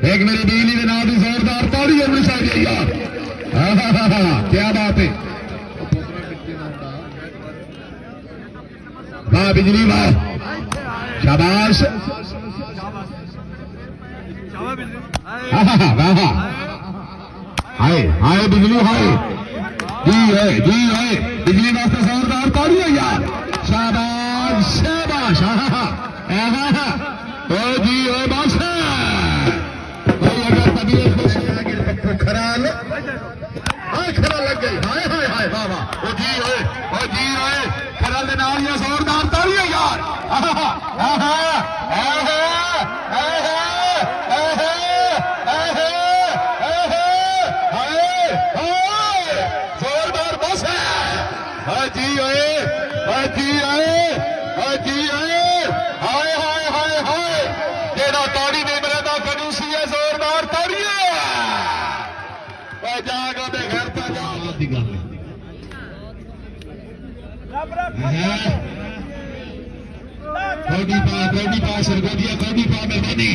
एक मेरी बिजली के नाम की जोरदार ताड़ी होनी चाहिए यार। क्या बात है, वाह बिजली वाह, शाबाश, हाय हाय बिजली हाय, जी है बिजली वास्ते जोरदार ताड़ी है यार। शाबाश शाबाश, ओ जी ओ बस अगर तबीयत खुश है खराल खरा लग गई, हाय हाय हाय वाह वाह, ओ जी ओए खराल दे नाल या जोरदार ताड़ी है यार। जोरदार बस है जी ओए, जी आए, जी आए, हाय हाय हाय हाय, जेड़ा ताड़ी दे मेरे दा कनूसी है जोरदार ताड़ी है। जागा दे घर पर जा दी गल कौडी पा सरगोदिया कौडी पा मेहरबानी,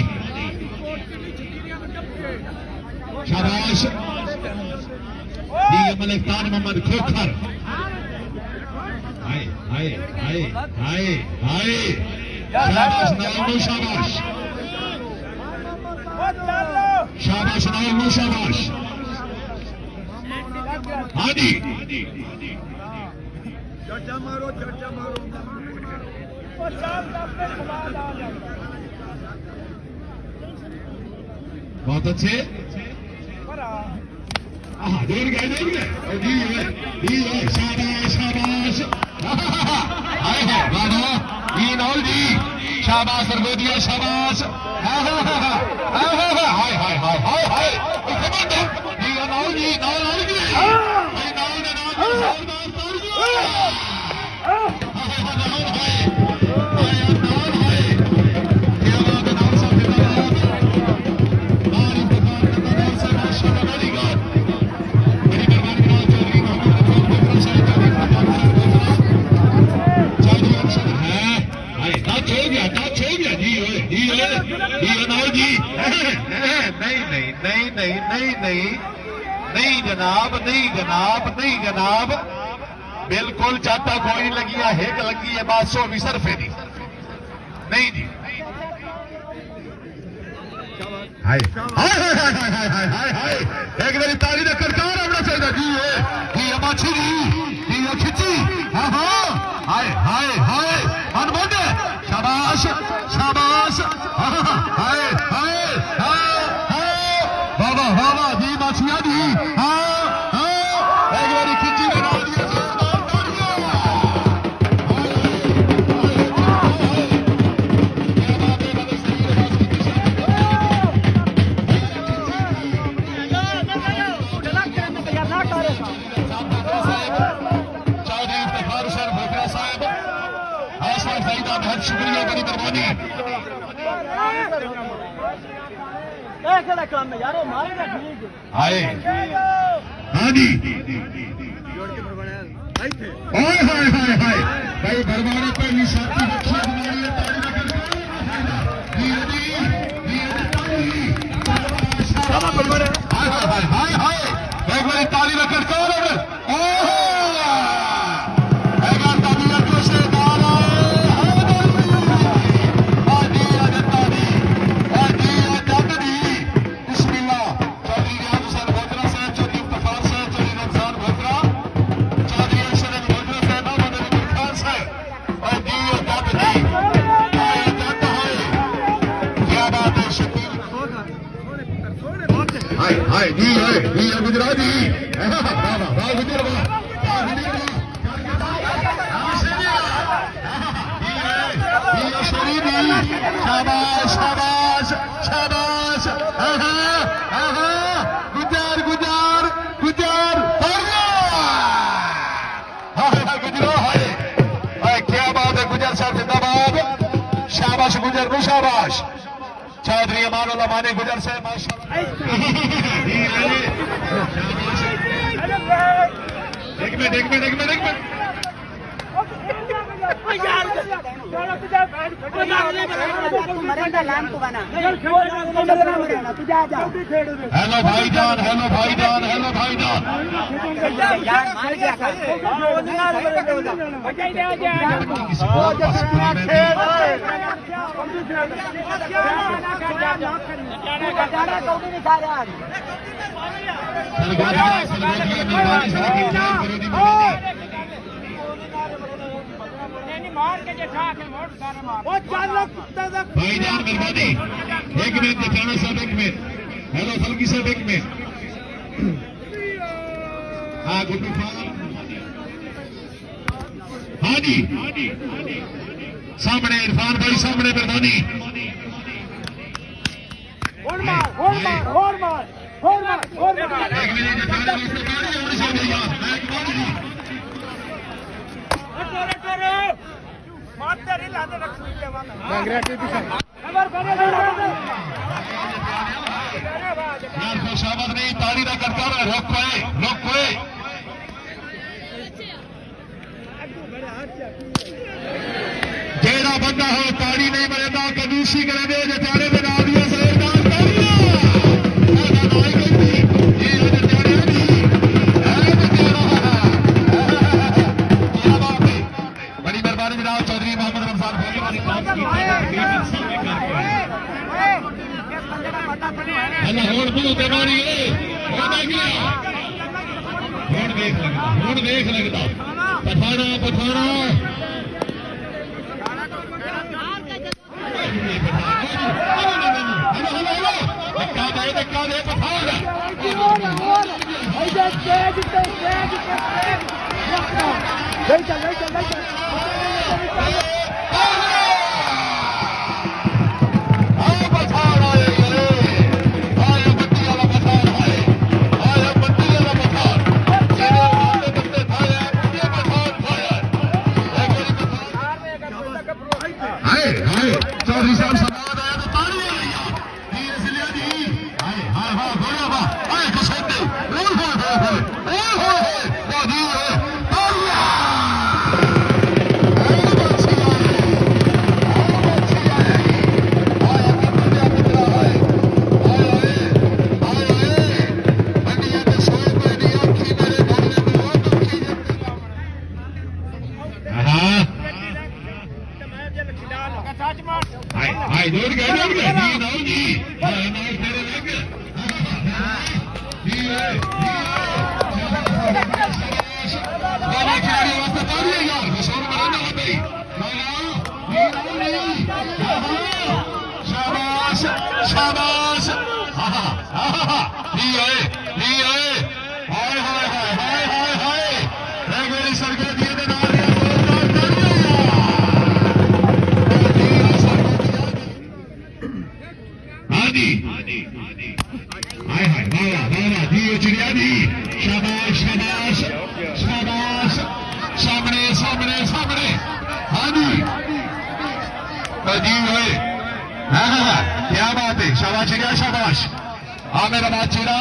शाबाश मलिकतान मोहम्मद खोखर, हाय हाय हाय हाय हाय, शाबाश नाइमो शाबाश, शाबाश नाइमो शाबाश, हादी बहुत अच्छे, दूर गए जी शाबाश शाबाश, हाय हाय बाबा जी नौल जी, शाबाश सरगोदिया शाबाश, हाय हाय हाय हाय हाय जी नौल जी नौल जी नौल ने नाम नहीं जनाब, नहीं जनाब, नहीं जनाब, बिल्कुल चाटा कोई लगी है, हिक लगी है, बस वो भी सरफे दी नहीं जी। हाय हाय हाय हाय हाय हाय हाय, एक मेरी ताली का करकार होना चाहिए जी अमाछी जी खिची, हाँ हाँ हाय हाय हाय मनमोद, शाबाश शाबाश, हाय हाय वाह वाह जी माछिया जी, एक बारी खिची बना दिया चौधरी इफ्तिखार हुसैन भोकरा साहब, आसमान फायदा, बहुत शुक्रिया, बड़ी मेहरबानी। आए हाँ जी हाय हाय हाय हाय भाई बरमाने पर निशाती बख्शी हाय हाय हाय हाय, एक बारी ताली रखकर कौन हाय जी गुजराती, शाबाश शाबाश शाबाश, गुजार गुजार गुजार गुजरो है, क्या बात है गुजर साहब जिंदाबाद, शाबाश गुजर को शाबाश, चौधरी अमानुल्लाह माने गुजर से माशाअल्लाह। एक मिनट हेलो भाईजान, हेलो भाईजान, हेलो भाईजान। भाईजान मेहरबानी, एक मिनट जटाना साहब, एक मिनट। हेलो फलकी साहब, एक मिनट। हाँ गुड्डू खान, हाँ जी सामने इरफान भाई, सामने मेहरबानी। एक मिनट जटाना शाबाद नहीं, ताड़ी का करता रहा। रोक कोए, रोक कोए। जेड़ा बंदा हो ताड़ी नहीं मरेगा, कंजूसी करे जटाने में ना दिया सरदार बड़ी मेहरबानी जनाब चौधरी मोहम्मद रमजान देख लगता पठाना पठाना धक्का दे पठाना चौधरी साहब समाज आया तो ताली आ रही है। जी हाय हाय हाय बोला वाह आए कसौटे रोल हो बाजी तालियां हाय दौड़ गए जी नाउ जी नाउ तेरे लग जी वाला खिलाड़ी वास्ते तालियां यार मशहूर बनाने हो गई शाबाश शाबाश हाय हाय हाय हाय हाय हाय एक मेरी सरकार दिए दे नाल हाय हाय वाला वाला जी चिड़िया जी शाबाश शाबाश शाबाश सामने सामने सामने हाँ जी जी हुए हाँ क्या बात है शाबाश चिड़िया शाबाश हाँ मेरा बात चिड़ा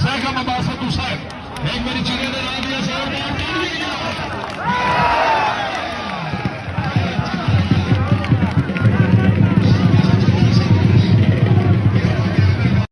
सैकम अब्बास साहब एक मेरी चिड़िया ने ला दिया